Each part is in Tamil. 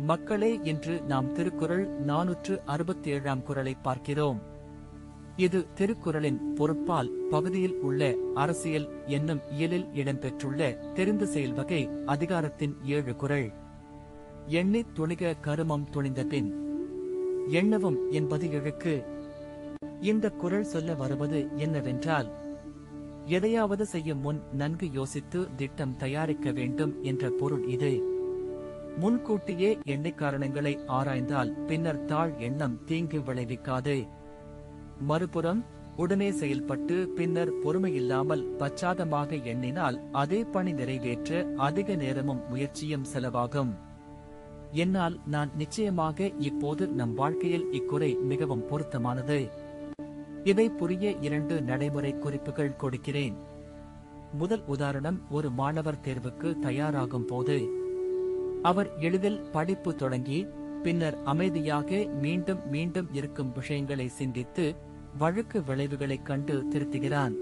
மக்களே, இன்று நாம் திருக்குறள் 467 குறளை பார்க்கிறோம். இது திருக்குறளின் பொருட்பால் பகுதியில் உள்ள அரசியல் என்னும் இயலில் இடம்பெற்றுள்ள தெரிந்து செயல் வகை அதிகாரத்தின் 7 குறள். எண்ணித் துணிக கருமம் துணிந்த பின் எண்ணவும் என்பது இழுக்கு. இந்த குறள் சொல்ல வருவது என்னவென்றால், எதையாவது செய்யும் முன் நன்கு யோசித்து திட்டம் தயாரிக்க வேண்டும் என்ற பொருள் இது. முன்கூட்டியே எண்ணெய் காரணங்களை ஆராய்ந்தால் பின்னர் தாழ் எண்ணம் தீங்கு விளைவிக்காது. மறுபுறம் உடனே செயல்பட்டு பின்னர் பொறுமையில்லாமல் பச்சாதமாக எண்ணினால் அதே பணி நிறைவேற்ற அதிக நேரமும் முயற்சியும் செலவாகும். என்னால் நான் நிச்சயமாக இப்போது நம் வாழ்க்கையில் இக்குறை மிகவும் பொருத்தமானது. இதை புரிய 2 நடைமுறை குறிப்புகள் கொடுக்கிறேன். முதல் உதாரணம், ஒரு மாணவர் தேர்வுக்கு தயாராகும் போது அவர் எளிதில் படிப்பு தொடங்கி பின்னர் அமைதியாக மீண்டும் மீண்டும் இருக்கும் விஷயங்களை சிந்தித்து வழக்கு விளைவுகளைக் கண்டு திருத்துகிறான்.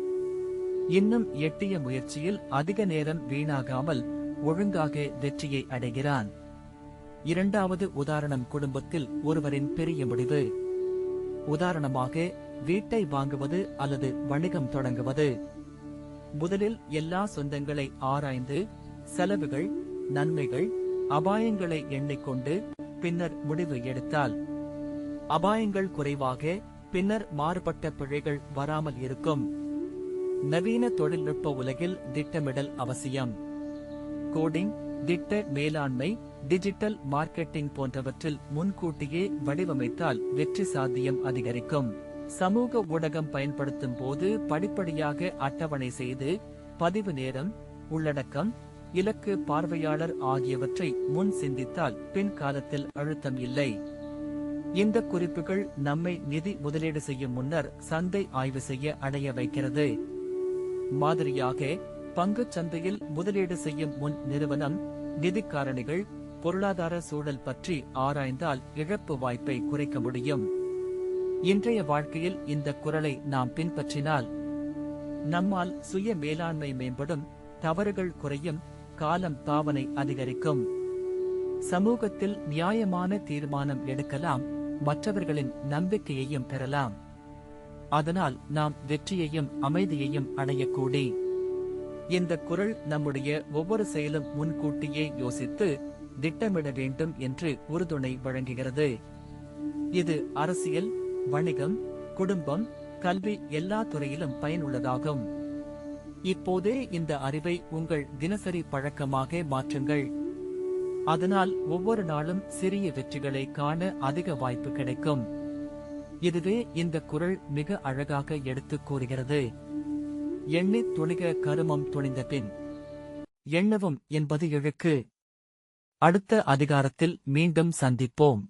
இன்னும் எட்டிய முயற்சியில் அதிக நேரம் வீணாகாமல் ஒழுங்காக வெற்றியை அடைகிறான். இரண்டாவது உதாரணம், குடும்பத்தில் ஒருவரின் பெரிய முடிவு. உதாரணமாக, வீட்டை வாங்குவது அல்லது வணிகம் தொடங்குவது. முதலில் எல்லா சொந்தங்களை ஆராய்ந்து செலவுகள், நன்மைகள், அபாயங்களை எண்ணிக்கொண்டு பின்னர் முடிவு எடுத்தால் அபாயங்கள் குறைவாக, பின்னர் மாறுபட்ட பிழைகள் வராமல் இருக்கும். நவீன தொழில்நுட்ப உலகில் திட்டமிடல் அவசியம். கோடிங், திட்ட மேலாண்மை, டிஜிட்டல் மார்க்கெட்டிங் போன்றவற்றில் முன்கூட்டியே வடிவமைத்தால் வெற்றி சாத்தியம் அதிகரிக்கும். சமூக ஊடகம் பயன்படுத்தும் போது படிப்படியாக அட்டவணை செய்து பதிவு நேரம், உள்ளடக்கம், இலக்கு, பார்வையாளர் ஆகியவற்றை முன் சிந்தித்தால் பின் காலத்தில் அழுத்தம் இல்லை. இந்த குறிப்புகள் நம்மை நிதி முதலீடு செய்யும் முன்னர் சந்தை ஆய்வு செய்ய அடைய வைக்கிறது. மாதிரியாக, பங்குச் சந்தையில் முதலீடு செய்யும் முன் நிறுவனம், நிதி காரணிகள், பொருளாதார சூழல் பற்றி ஆராய்ந்தால் இழப்பு வாய்ப்பை குறைக்க முடியும். இன்றைய வாழ்க்கையில் இந்த குறளை நாம் பின்பற்றினால் நம்மால் சுய மேலாண்மை மேம்படும், தவறுகள் குறையும், காலம் பாவனை அதிகரிக்கும். சமூகத்தில் நியாயமான தீர்மானம் எடுக்கலாம், மற்றவர்களின் நம்பிக்கையையும் பெறலாம். அதனால் நாம் வெற்றியையும் அமைதியையும் அடையக்கூடி. இந்த குறள் நம்முடைய ஒவ்வொரு செயலும் முன்கூட்டியே யோசித்து திட்டமிட வேண்டும் என்று உறுதுணை வழங்குகிறது. இது அரசியல், வணிகம், குடும்பம், கல்வி எல்லா துறையிலும் பயனுள்ளதாகும். இப்போதே இந்த அறிவை உங்கள் தினசரி பழக்கமாக மாற்றுங்கள். அதனால் ஒவ்வொரு நாளும் சிறிய வெற்றிகளை காண அதிக வாய்ப்பு கிடைக்கும். இதுவே இந்த குறள் மிக அழகாக எடுத்துக் கூறுகிறது. எண்ணித் துணிக கருமம் துணிந்த பின் எண்ணவும் என்பது இழுக்கு. அடுத்த அதிகாரத்தில் மீண்டும் சந்திப்போம்.